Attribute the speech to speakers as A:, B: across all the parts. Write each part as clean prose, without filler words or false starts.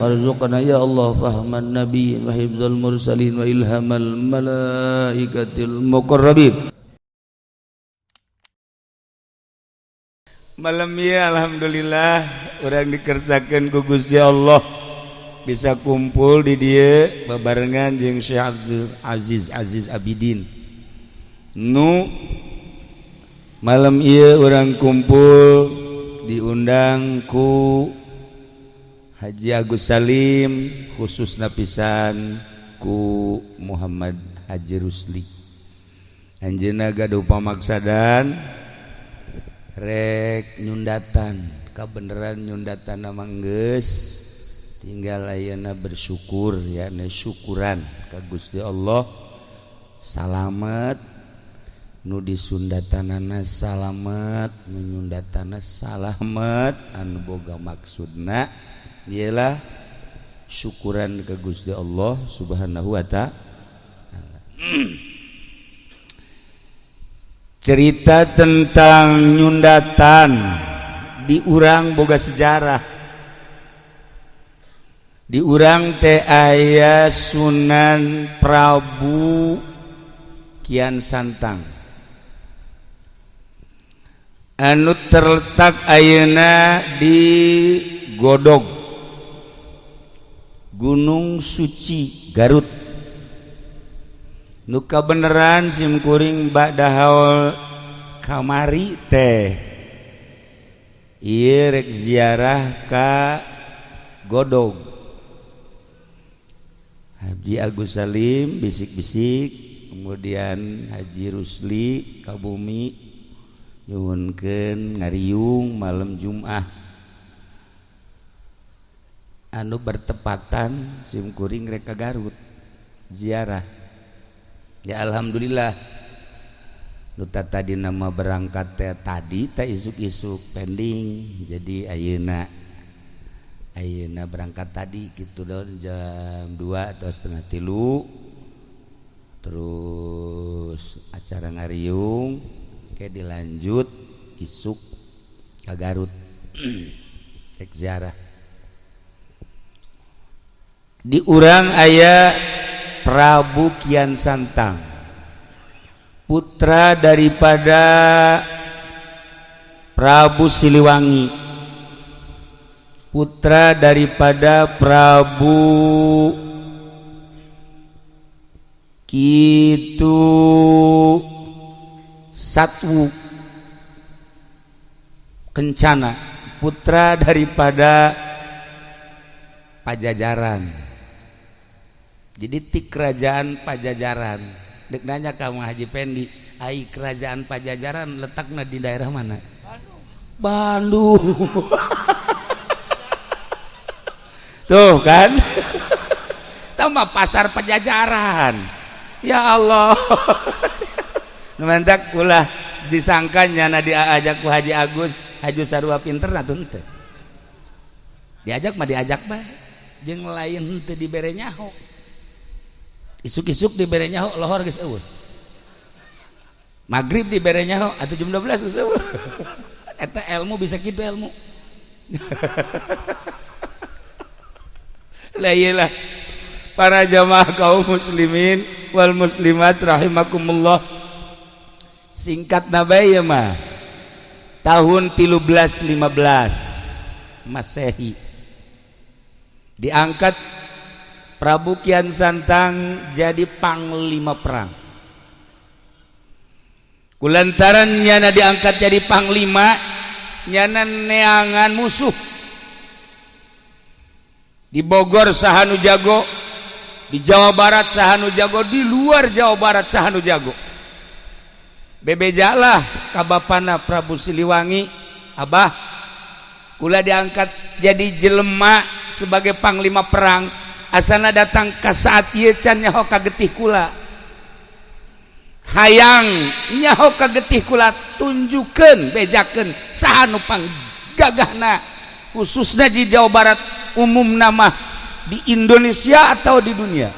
A: warzuqna ya Allah fahman nabiyyin wa hifdzal mursalin wa ilhamal malaikatil muqarrabin. Malam ya alhamdulillah urang dikersakeun ku Gusti Allah bisa kumpul di dieu babarengan jeung Syekh Abdul Aziz Abidin. Nu malam ieu urang kumpul diundang ku Haji Agus Salim, khususna pisan ku Muhammad Haji Rusli. Anjeunna gaduh pamaksadan rek nyundatan, kabeneran nyundatan mah geus, tinggal ayeuna bersyukur ya, syukuran ka Gusti Allah. Salamet nu disundatanana salamet, nu nyundatana salamet, anu boga maksudna ialah syukuran ke Gusti Allah Subhanahu wa ta'ala. Cerita tentang nyundatan di urang boga sejarah. Di urang teh aya Sunan Prabu Kian Santang anu terletak ayeuna di Godog, Gunung Suci, Garut. Nu kabeneran simkuring bada haul kamari teh ieu rek ziarah ka Godog. Haji Agus Salim bisik-bisik, kemudian Haji Rusli ka bumi nyuhunkeun ngariung malam Jumat anu bertepatan simkuring rek ka Garut ziarah. Ya alhamdulillah nu tadi nama berangkat teh tadi teh isuk-isuk pending, jadi ayeuna berangkat tadi gitu dong jam 2 atau setengah 3, terus acara ngariung kayak dilanjut isuk ka Garut rek ziarah. Di urang aya Prabu Kian Santang, putra daripada Prabu Siliwangi, putra daripada Prabu Kitu Satwu Kencana, putra daripada Pajajaran. Jadi ti kerajaan Pajajaran. Dek nanya kamu Haji Pendi, ai kerajaan Pajajaran letakna di daerah mana? Bandung. Tuh kan? Tama pasar Pajajaran. Ya Allah. Numantak ulah disangkanya na diajak ku Haji Agus, Haji sarua pinter atuh teu. Diajak mah diajak bae. Jeung lain teu dibere nyaho. Isuk-isuk dibere nyaho lohor geus eueuh. Magrib dibere nyaho atuh jam 12 geus eueuh. Eta ilmu bisa kitu ilmu. Lah iyalah para jamaah kaum muslimin wal muslimat rahimakumullah. Singkatna bae mah tahun 1315 Masehi diangkat Prabu Kian Santang jadi panglima perang. Kulantaran nyana diangkat jadi panglima, nyana neangan musuh. Di Bogor sahanu jago, di Jawa Barat sahanu jago, di luar Jawa Barat sahanu jago. Bebejalah kabapana Prabu Siliwangi, abah kula diangkat jadi jelema sebagai panglima perang. Asana datang ka saat ieu can nyaho ka getih kula. Hayang nyaho ka getih kula tunjukkeun bejakeun saha nu panggagahna khususna di Jawa Barat umumna mah di Indonesia atau di dunia.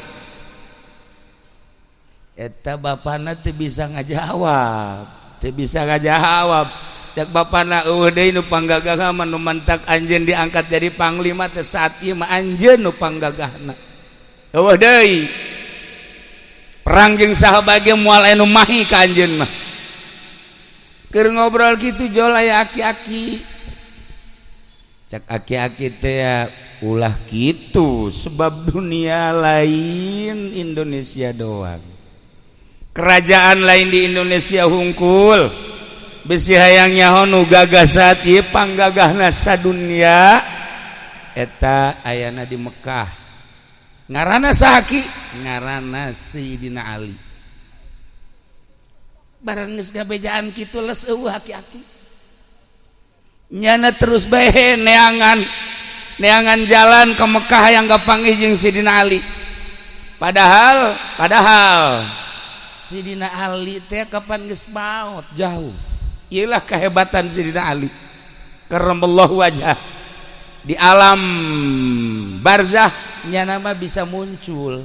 A: Eta bapana teu bisa ngajawab, cak bapana eueuh deui nu panggagahna nu mantak anjeun diangkat jadi panglima teh saat ieu mah anjeun nu panggagahna eueuh deui perang jeung saha bage moal anu mahi ka anjeun mah keur ngobrol kitu jol aya aki-aki cak aki-aki teh ya ulah kitu sebab dunia lain Indonesia doang kerajaan lain di Indonesia hungkul bisi hayang nyaho nu gagasat ieu panggagahna sadunya eta ayana di Mekah ngaranna sahaki ngaranna Sayyidina Ali barang geus gabejaan kitu les eueuh aki-aki nyana terus bae neangan jalan ke Mekah yang gapanggih jeung Sayyidina Ali padahal Sayyidina Ali teh kapan geus maot jauh. Iyalah kehebatan Sayyidina Ali karramallahu wajhah di alam barzah nyana mah bisa muncul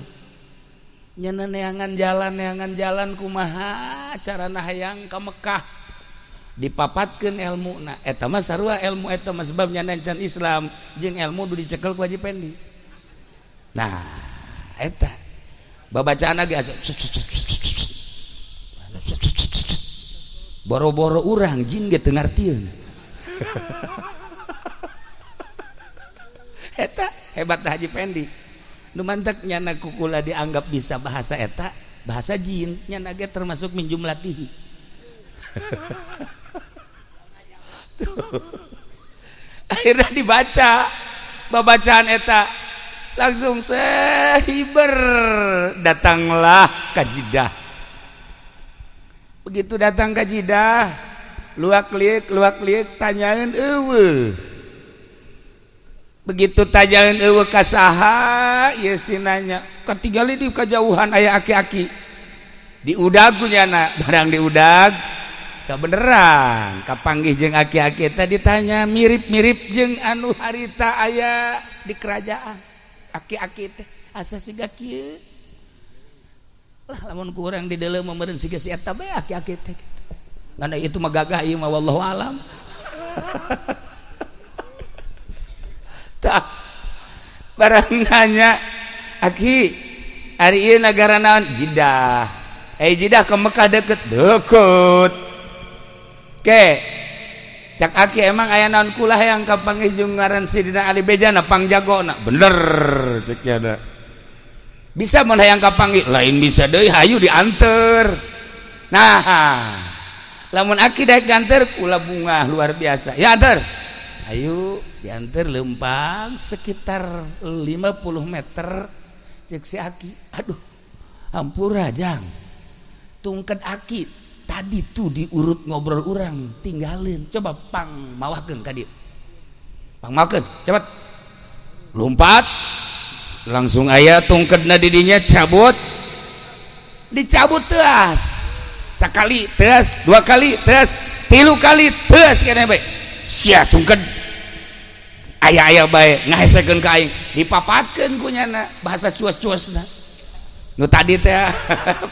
A: nyana neangan jalan kumaha carana hayang ka Mekah dipapatkeun ilmuna eta mah sarua ilmu eta mah sebab nyana can Islam jeung ilmu du dicekel ku Haji Pendi nah eta babacaan ge boro-boro urang jin ge teu ngartieun eta hebat Haji Pendi nu mantek nyana kukula dianggap bisa bahasa eta bahasa jin nyana ge termasuk min jumlatihi akhirnya dibaca babacaan eta langsung sehiber datanglah ka Jidah begitu datang ke Jidah luak liek tanyaeun eueuh begitu tanyaeun eueuh ka saha ieu sinanya katinggali di kajauhan aya aki-aki diudag ku nyana barang diudag beneran kapanggih jeung aki-aki tadi ditanya mirip-mirip jeung anu harita aya di kerajaan aki-aki teh asa siga kieu lah lamun ku urang di deuleu meureun siga si eta bae aki-aki teh ngana itu mah gagah ieu mah wallahu alam tah barang nanya aki ari ieu nagara naon Jidah Jidah ke Mekah deket Oke, cak aki emang aya naon kula hayang kapanggih jeung ngaran Sayyidina Ali bejana pangjagona bener cek ada bisa mun hayang kapanggih lain bisa deui hayu dianter nah lamun aki daek dianter kula bunga luar biasa ya anter hayu dianter lempang sekitar 50 meter cek si aki aduh hampura jang tungked aki tadi tuh diurut ngobrol orang tinggalin coba pang mawahkeun ka dieu pang mawahkeun cepet lompat langsung aya tungkedna di dinya cabut dicabut teas sakali teas dua kali teas tilu kali teas keneh bae sia tungked aya bae ngahesekeun ka aing dipapatkeun ku nyana bahasa cuas-cuasna nu tadi teh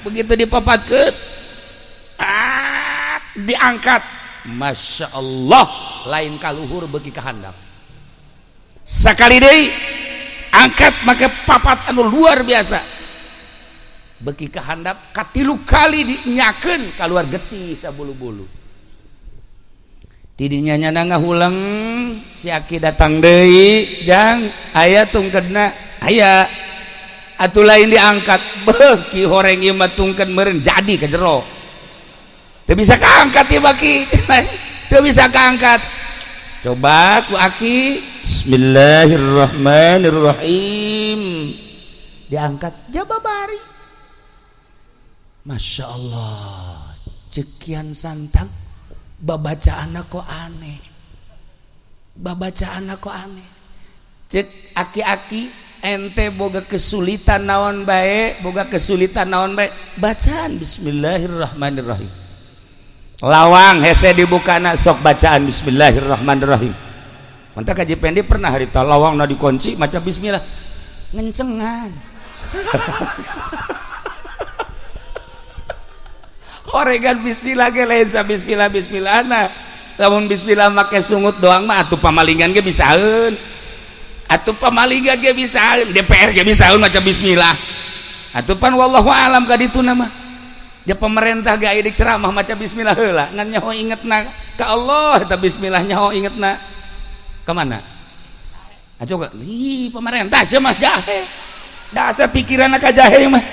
A: begitu dipapatkeun diangkat Masya Allah lain kaluhur beki kahandap sakali deui angkat make papat anu luar biasa beki kahandap katilu kali dinyakeun kaluar getih sabulu-bulu didinya nyana ngahulang si aki datang deui jang aya tungkedna aya atuh lain diangkat beuh ki horeng ieu mah tungked meureun jadi ka jero teu bisa kaangkat ya baki teu bisa kaangkat coba ku aki bismillahirrahmanirrahim diangkat jababari Masya Allah cekian santang babacaanna kok aneh cek aki-aki ente boga kesulitan naon bae bacaan bismillahirrahmanirrahim lawang hese dibukana sok bacaan bismillahirrahmanirrahim mantap Haji Pendi pernah harita lawang na dikunci maca bismillah ngencengan horegan bismillah ge lain sa bismillah nah lamun bismillah make sungut doang mah atuh pamalingan ge bisaeun. Atuh pamalingan ge bisaeun, DPR ge bisaeun maca bismillah. Atuh pan wallahu alam ka dituna mah. Ya pemerintah ge aya di ceramah maca bismillah heula, ngan nyaho ingetna ka Allah eta bismillah nyaho ingetna ka mana? Coba, pemerintah sih mah jahe. Dasar pikiranna ka jahe mah.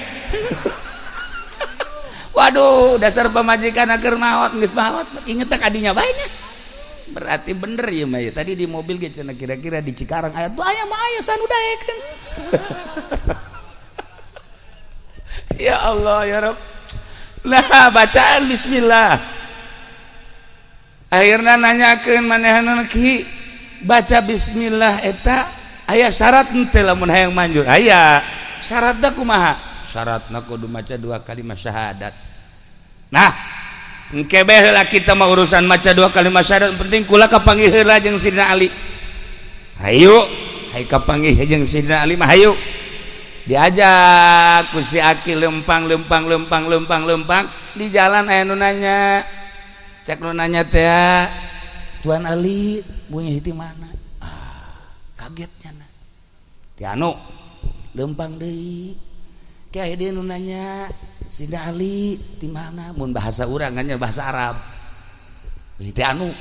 A: Waduh, dasar pemajikan keur maot geus maot, inget tak adinya bae nya. Berarti bener ya mah ya. Tadi di mobil ge cenah kira-kira di Cikarang aya tuh aya mah aya sanu daekeun. Ya Allah ya Rabb. Nah, bacaan bismillah. Akhirna nanyakeun manehna ki baca bismillah eta aya syarat henteu lamun hayang manjur. Aya. Syaratna kumaha? Syaratna kudu maca 2 kalimat syahadat. Nah, engke bae heula kita mah urusan maca 2 kalimat syahadat, penting kula kapanggih heula jeung Sidina Ali. Hayu, hayang kapanggih jeung Sidina Ali mah hayu. Diajak ku si Aki lempang di jalan aya nu nanya. Cek nu nanya teh, Tuan Ali bunyi di mana? Kagetnya na. Ti anu lempang deui. Ki aya deui nu nanya, Sidina Ali di mana? Mun bahasa urang nya bahasa Arab. Ti anu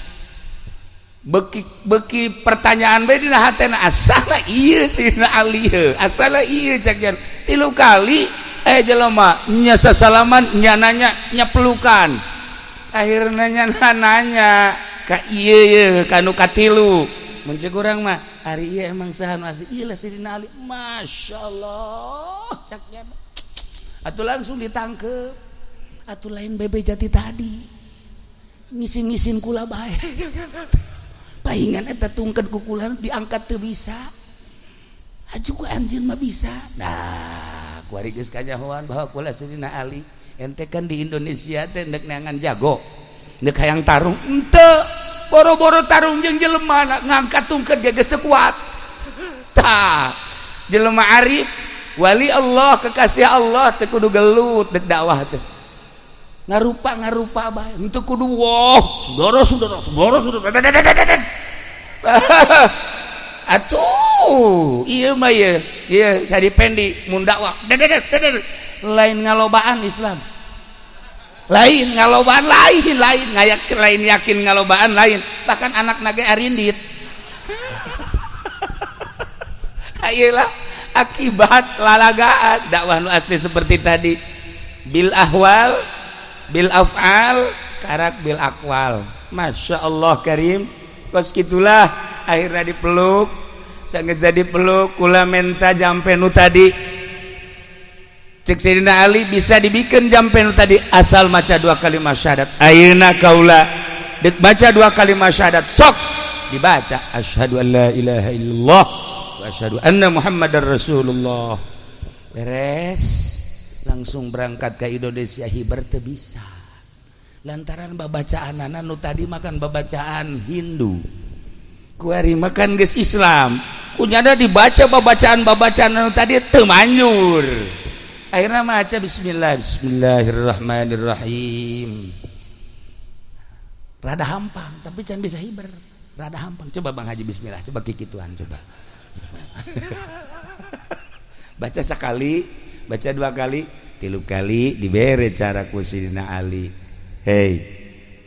A: beki pertanyaan bae dina hatena asala ieu Sidina Ali heuh asala ieu cek tilu kali jelema nya sasalaman nya nanya nya pelukan akhirna nya nanya ka ieu ye kanu katilu mun cek urang mah ari ieu emang saha nu asli ieu lah Sidina Ali masyaallah cek nya atuh langsung ditangkep atuh lain bebe jati tadi ngisin-ngisin kula bae paingan eta tungked kukulan diangkat teu bisa aju ku anjeun mah bisa. Nah kuari geus kajahoan bahwa kula Sidina Ali ente kan di Indonesia teh neuk neangan jago neuk hayang tarung henteu boro-boro tarung jeung jelema ngangkat tungked geus teu kuat tah jelema arif wali Allah kekasih Allah teu kudu gelut deuk dakwah teh ngarupa bae henteu kudu saudara atuh ieu mah ieu jadi pendi mun dakwah lain ngalobaan Islam lain ngalobaan lain lain yakin ngalobaan lain bahkan anak nage arindit ayelah akibat lalagaan dakwah nu asli seperti tadi bil ahwal bil af'al karak bil aqwal. Masya Allah karim kos gitulah akhirnya dipeluk sangat jadi peluk kula menta jampe nu tadi cek Sayyidina Ali bisa dibikin jampe nu tadi asal maca 2 kalimat syahadat ayeuna kaula dek baca 2 kalimat syahadat sok dibaca asyhadu an la ilaha illallah wa asyhadu anna muhammadar rasulullah beres langsung berangkat ke Indonesia hibar teu bisa lantaran babacaan nu tadi makan babacaan Hindu kuari makan geus Islam kunyana dibaca babacaan nu tadi teu manjur akhirna maca bismillahirrahmanirrahim rada hampang tapi can bisa hibar rada hampang coba Bang Haji bismillah coba kikituan coba baca sekali baca 2 kali 3 kali dibere cara ku Sidina Ali hei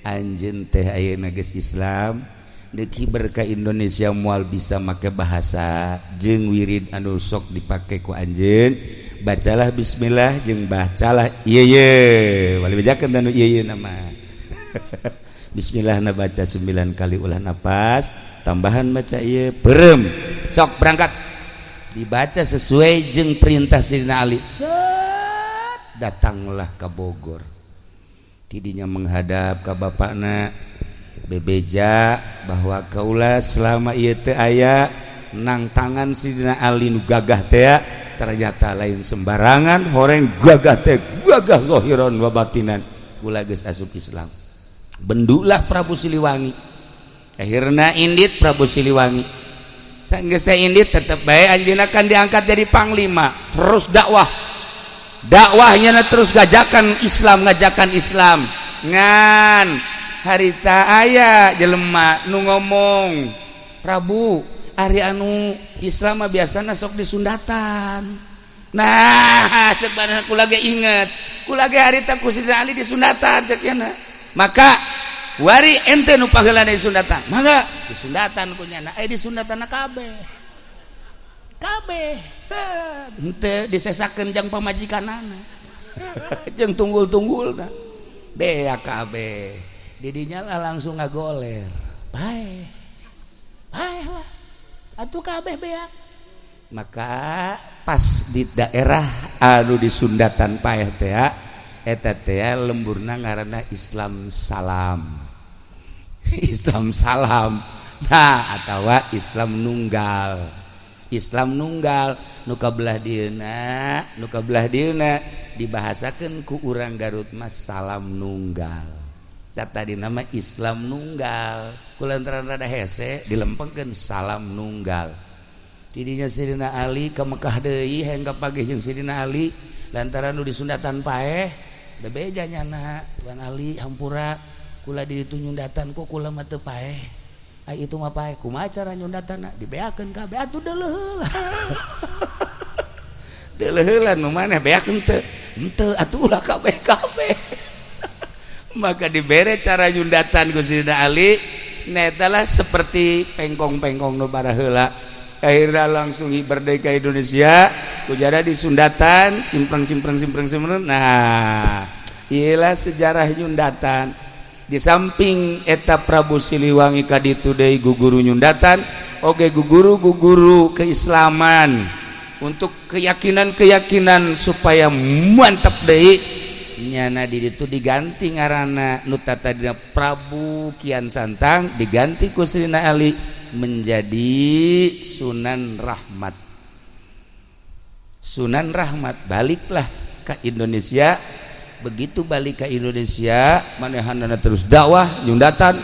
A: anjeun teh ayeuna geus Islam deuk hiber ka Indonesia moal bisa make bahasa jeung wirid anu sok dipake ku anjeun bacalah bismillah jeung bacalah ieu wali bejakeun anu ieu nama bismillah na baca 9 kali ulah napas tambahan baca ieu beureum sok berangkat dibaca sesuai jeung perintah Sidina Ali datanglah ke Bogor tidinya menghadap ke bapakna bebeja bahwa kaula selama ieu teu aya nang tangan Sidina Ali nu gagah teh ternyata lain sembarangan horeng gagah teh gagah zahiran wa batinan kula geus asup Islam bendulah Prabu Siliwangi akhirna indit Prabu Siliwangi geus teh indit tetep bae anjeunna kan diangkat jadi panglima terus dakwahnya terus ngajakan Islam ngan harita aya jelema nu ngomong Prabu ari anu Islam mah biasana sok disundatan. Nah cek badan kula ge inget kula ge harita ku Sidina Ali disundatan cek yana. Maka wari ente nu paheula disundatan mangga disundatan ku nyana disundatan kabeh henteu disesakeun jang pamajikanana jeung tunggul-tunggulna beak kabeh didinya lah langsung ngagoler bae lah atuh kabeh beak. Maka pas di daerah anu disundatan paeh teh eta teh lemburna ngaranna Islam Salam Islam Salam nah atawa Islam Nunggal nu kabelah dieuna dibahasakeun ku urang Garut mas Salam Nunggal tadi nama Islam Nunggal kulantaran rada hese dilempengkeun Salam Nunggal. Tidinya Sidina Ali ke Mekah deui hayang kapagih jeung Sidina Ali lantaran nu disundatan paeh bebeja nyana Tuan Ali hampura kula di ditu nyundatan kok kula mah teu paeh ai itu mah paeh kumaha cara nyundatanna dibeakeun kabeh atuh deuleuh deuleuh nu maneh beak henteu atuh ulah kabeh maka dibere cara nyundatan ku Sidina Ali netalah seperti pengkong-pengkong nu baraheula akhirnya langsung merdeka Indonesia kujara di sundatan simpreng nah iyalah sejarah nyundatan di samping eta Prabu Siliwangi kaditu deui guguru nyundatan oge guguru keislaman untuk keyakinan supaya mantap deui nyana di ditu diganti ngaranna nu tatadina Prabu Kian Santang diganti ku Sidina Ali menjadi Sunan Rahmat baliklah ke Indonesia. Begitu balik ke Indonesia manehanana terus dakwah nyundatan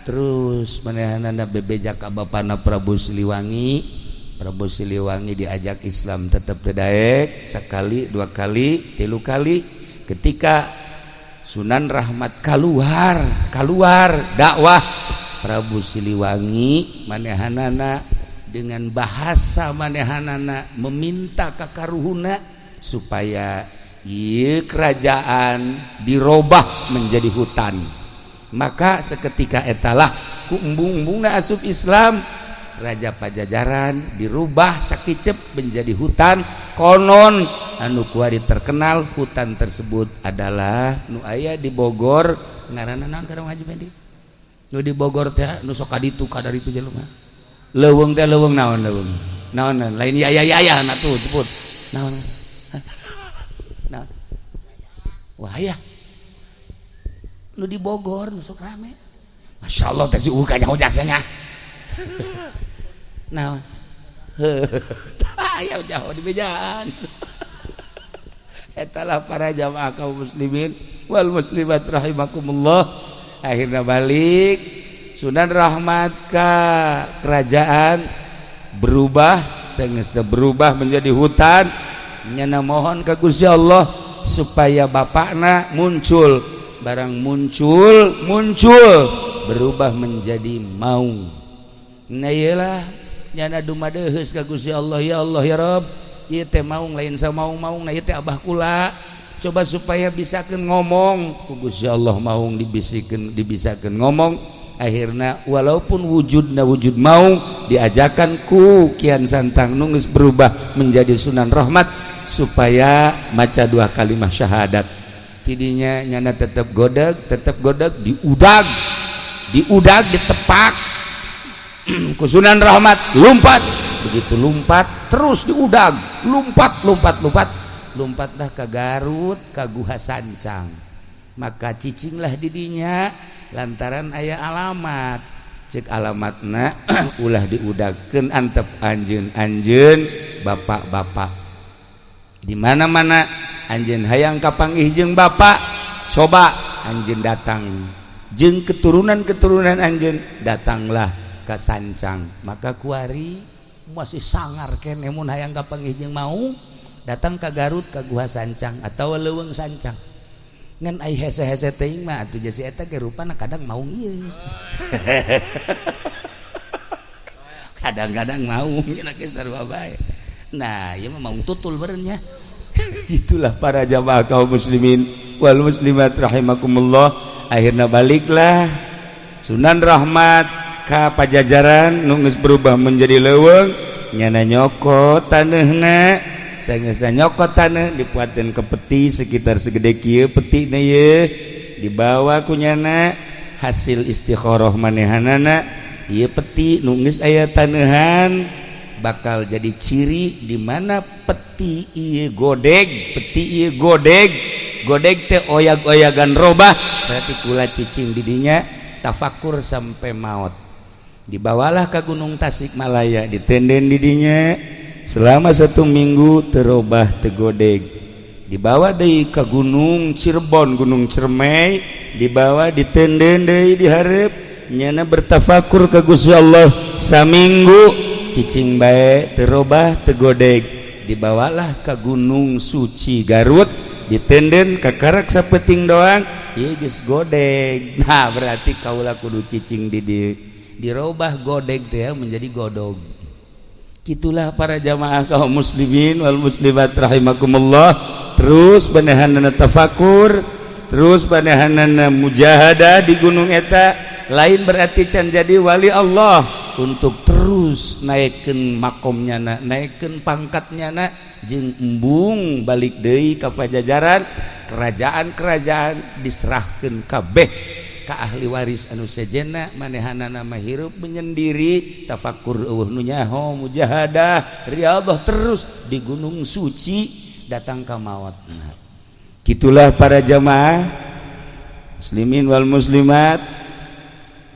A: terus manehanana bebeja ka bapana Prabu Siliwangi diajak Islam tetap daek sekali dua kali tilu kali ketika Sunan Rahmat keluar dakwah Prabu Siliwangi manehanana dengan bahasa manehanana meminta kakaruhuna supaya ieu kerajaan dirobah menjadi hutan. Maka seketika etalah ku embung-embungna asup Islam Raja Pajajaran dirubah sakicep menjadi hutan. Konon anu kuari terkenal hutan tersebut adalah nu aya di Bogor ngaranna naon kada Haji Pendi nu di Bogor teh nu sok kaditu kadaritu jelema leuweung teh leuweung naon lain yaya na tuh ceput naon wah ya nu di Bogor nu sok rame masyaallah teh si kanya jasanya naon aya jauh di bejaan etalah para jamaah kaum muslimin wal muslimat rahimakumullah. Akhirnya balik Sunan Rahmat ka kerajaan berubah menjadi hutan nyana mohon ka Gusti Allah supaya bapakna muncul barang muncul berubah menjadi maung. Nah iyalah nyana dumadeheus ka Gusti Allah ya Rabb ieu teh maung lain samaung-maung nah ieu teh abah kula coba supaya bisakeun ngomong ku Gusti Allah maung dibisakeun ngomong. Akhirna walaupun wujud maung diajakan ku Kian Santang nu geus berubah menjadi Sunan Rahmat supaya maca 2 kalimat syahadat. Tidinya nyana tetap godeg diudag ditepak ku Sunan Rahmat lompat begitu lompat terus diudag lompatlah ke Garut ka Guha Sancang. Maka cicinglah didinya lantaran aya alamat cek alamatna ulah diudagkeun antep anjeun bapak-bapak di mana-mana anjeun hayang kapanggih jeung bapak coba anjeun datang jeung keturunan anjeun datanglah ka Sancang. Maka kuari masih sangar keneh mun hayang kapanggih jeung mau datang ka Garut ka Guha Sancang atau leuweung Sancang. ngan ai hese-hese teuing mah atuh jasi eta ge rupana kadang maung ieu. Kadang-kadang maung nya ge sarua bae. Nah, ieu mah maung tutul beureun nya. Itulah para jamaah kaum muslimin wal muslimat rahimakumullah. Akhirna baliklah Sunan Rahmat ka Pajajaran nu geus berubah menjadi leuweung nyana nyokot taneuna. Sageus nyokot taneuh dipuatkeun ke peti sekitar segede kieu petina ye dibawa ku nyana hasil istikharah manehanana ieu peti nu geus aya taneuhan bakal jadi ciri di mana peti ieu godeg peti ieu godeg teh oyag-oyagan robah berarti kula cicing di dinya tafakur sampai maot dibawalah ke Gunung Tasikmalaya ditenden di dinya selama 1 minggu terobah tegodeg dibawa deui ke Gunung Cirebon Gunung Cermai dibawa ditenden deui di hareup nyana bertafakur ka Gusti Allah saminggu cicing bae terobah tegodeg dibawalah ke Gunung Suci Garut ditenden ka karak sapeting doang ieu geus godeg. Nah berarti kaula kudu cicing di dieu dirobah godeg teh menjadi godog. Gitulah para jamaah kaum muslimin wal muslimat rahimakumullah. Terus banehanana tafakur, terus banehanana mujahadah di gunung eta, lain berarti can jadi wali Allah untuk terus naikkeun makomnya na, naikkeun pangkatnya na, jeung embung balik deui ka Pajajaran, kerajaan-kerajaan diserahkeun kabeh ka ahli waris anu sejenna manehanana mah hirup menyendiri tafakur eueuh nu nyaho mujahadah riyadhah terus di gunung suci datang ka mautna. Gitulah para jamaah muslimin wal muslimat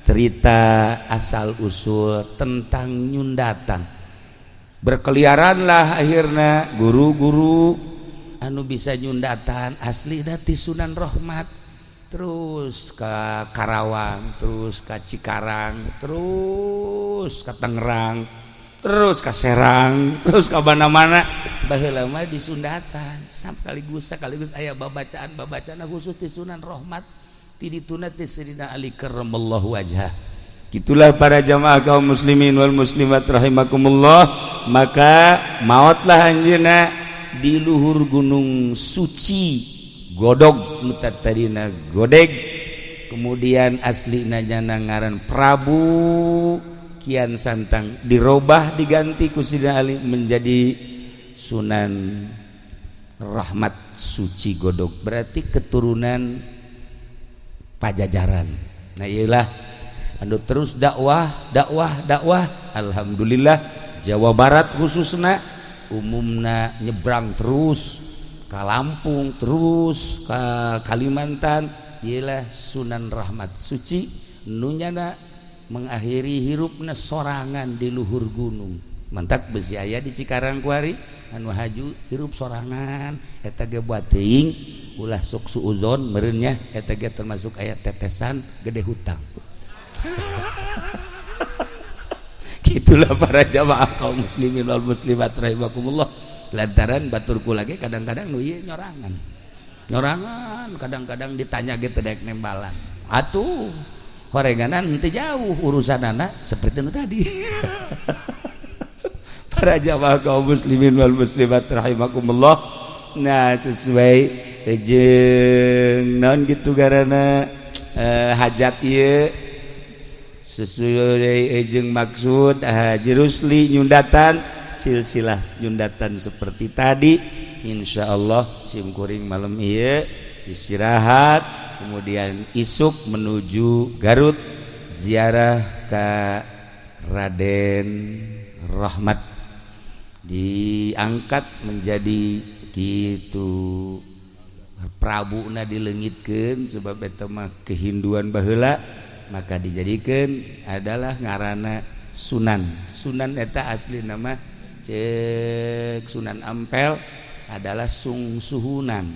A: cerita asal usul tentang nyundatan. Berkeliaranlah akhirna guru-guru anu bisa nyundatan asli dati Sunan Rahmat terus ke Karawang, terus ke Cikarang, terus ke Tangerang, terus ke Serang, terus ke mana-mana baheula mah di Sundatan sekaligus aya babacaan khusus di Sunan Rahmat ti dituna ti Sayyidina Ali karramallahu wajhah. Gitulah para jamaah kaum muslimin wal muslimat rahimakumullah. Maka maotlah anjeunna di luhur gunung suci godog mutatadina godeg, kemudian aslina nyana ngaran Prabu Kian Santang dirobah diganti ku Sayyidina Ali menjadi Sunan Rahmat Suci Godog, berarti keturunan Pajajaran. Nah iyalah anu terus dakwah alhamdulillah Jawa Barat khususna umumna nyebrang terus ke Lampung terus ke Kalimantan ialah Sunan Rahmat Suci nunyana mengakhiri hirupna sorangan di luhur gunung. Mantak besi aya di Cikarang kuari anu haju hirup sorangan eta ge buat teuing ulah sok suuzon meureun nya eta ge termasuk aya tetesan gede hutang. Gitulah para jamaah kaum muslimin wal muslimat rahimakumullah. Lantaran baturku lagi kadang-kadang nu ieu nyorangan kadang-kadang ditanya gitu dek nembalan atuh horenganan henteu jauh urusanana seperti itu tadi. Para jamaah kaum muslimin wal muslimat rahimakumullah. Nah sesuai jeung naon gitu garana hajat ieu sesuai jeung maksud Haji Rusli nyundatan silsilah nyundatan seperti tadi. Insyaallah simkuring malam ieu istirahat kemudian isuk menuju Garut ziarah ka Raden Rahmat diangkat menjadi kitu Prabuna dileungitkeun sebab eta mah kehinduan baheula maka dijadikeun adalah ngaranna Sunan eta asli nama cek Sunan Ampel adalah sungsuhunan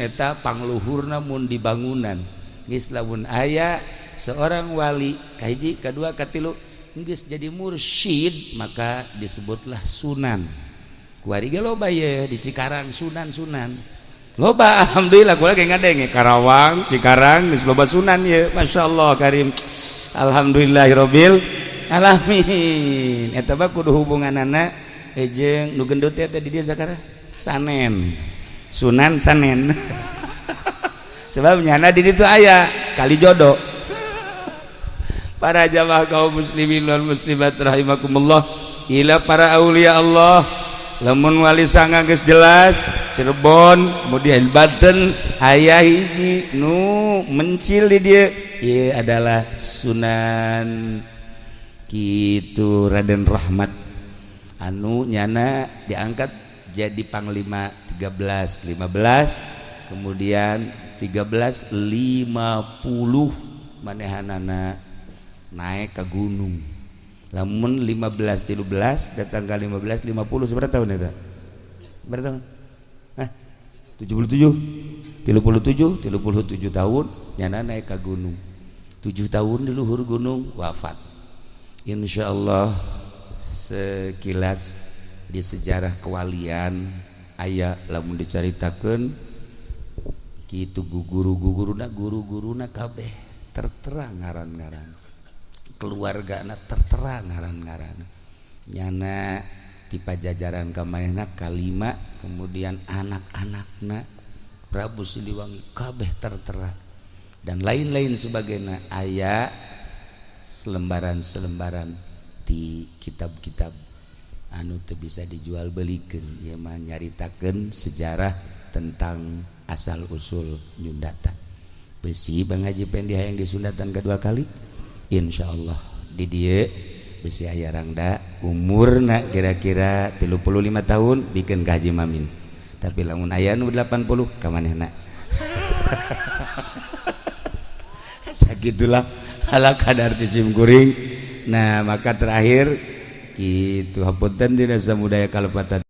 A: eta pangluhurna mun di bangunan geus lamun aya seorang wali kahiji kadua katilu geus jadi mursyid maka disebutlah sunan. Kuari ge loba ye di Cikarang sunan loba alhamdulillah kula ge ngadenge Karawang Cikarang geus loba sunan ye masyaallah karim alhamdulillahirabbil alamin eta mah kudu hubunganana jeung nu gendut teh di dieu sakara sanen sunan sanen sebab nyana di ditu aya kali jodoh. Para jamaah kaum muslimin wal muslimat rahimakumullah, ila para aulia Allah lamun wali sanga geus jelas Cirebon kemudian Banten aya hiji nu mencil di dieu ieu adalah Sunan kitu Raden Rahmat anu nyana diangkat jadi panglima 13 15 kemudian 13 50 manehanana naik ke gunung lamun 15 13 datang ke 15 50 seberapa tahun eta berapa tahun 77 tahun nyana naik ke gunung 7 tahun di luhur gunung wafat. Insyaallah sekilas di sejarah kewalian aya lamun dicaritakeun kitu guru-guruna kabeh terterang ngaran-ngaran keluargana terterang ngaran-ngaran nyana di pajajaran kamanehna kalima kemudian anak-anakna Prabu Siliwangi kabeh terterang dan lain-lain sebagainya aya selembaran-selembaran di kitab-kitab anu teu bisa dijual belikeun ieu mah nyaritakeun sejarah tentang asal usul Nyundata. Besi Bang Haji Pendi hayang disundatan kedua kali insyaallah di dieu besi aya rangda umurna kira-kira 35 tahun bikin ka Haji Mamin tapi lamun aya nu 80 ka manehna sagitulah ala kadar tisim kuring. Nah maka terakhir kitu hapunten dina samudaya kalepatan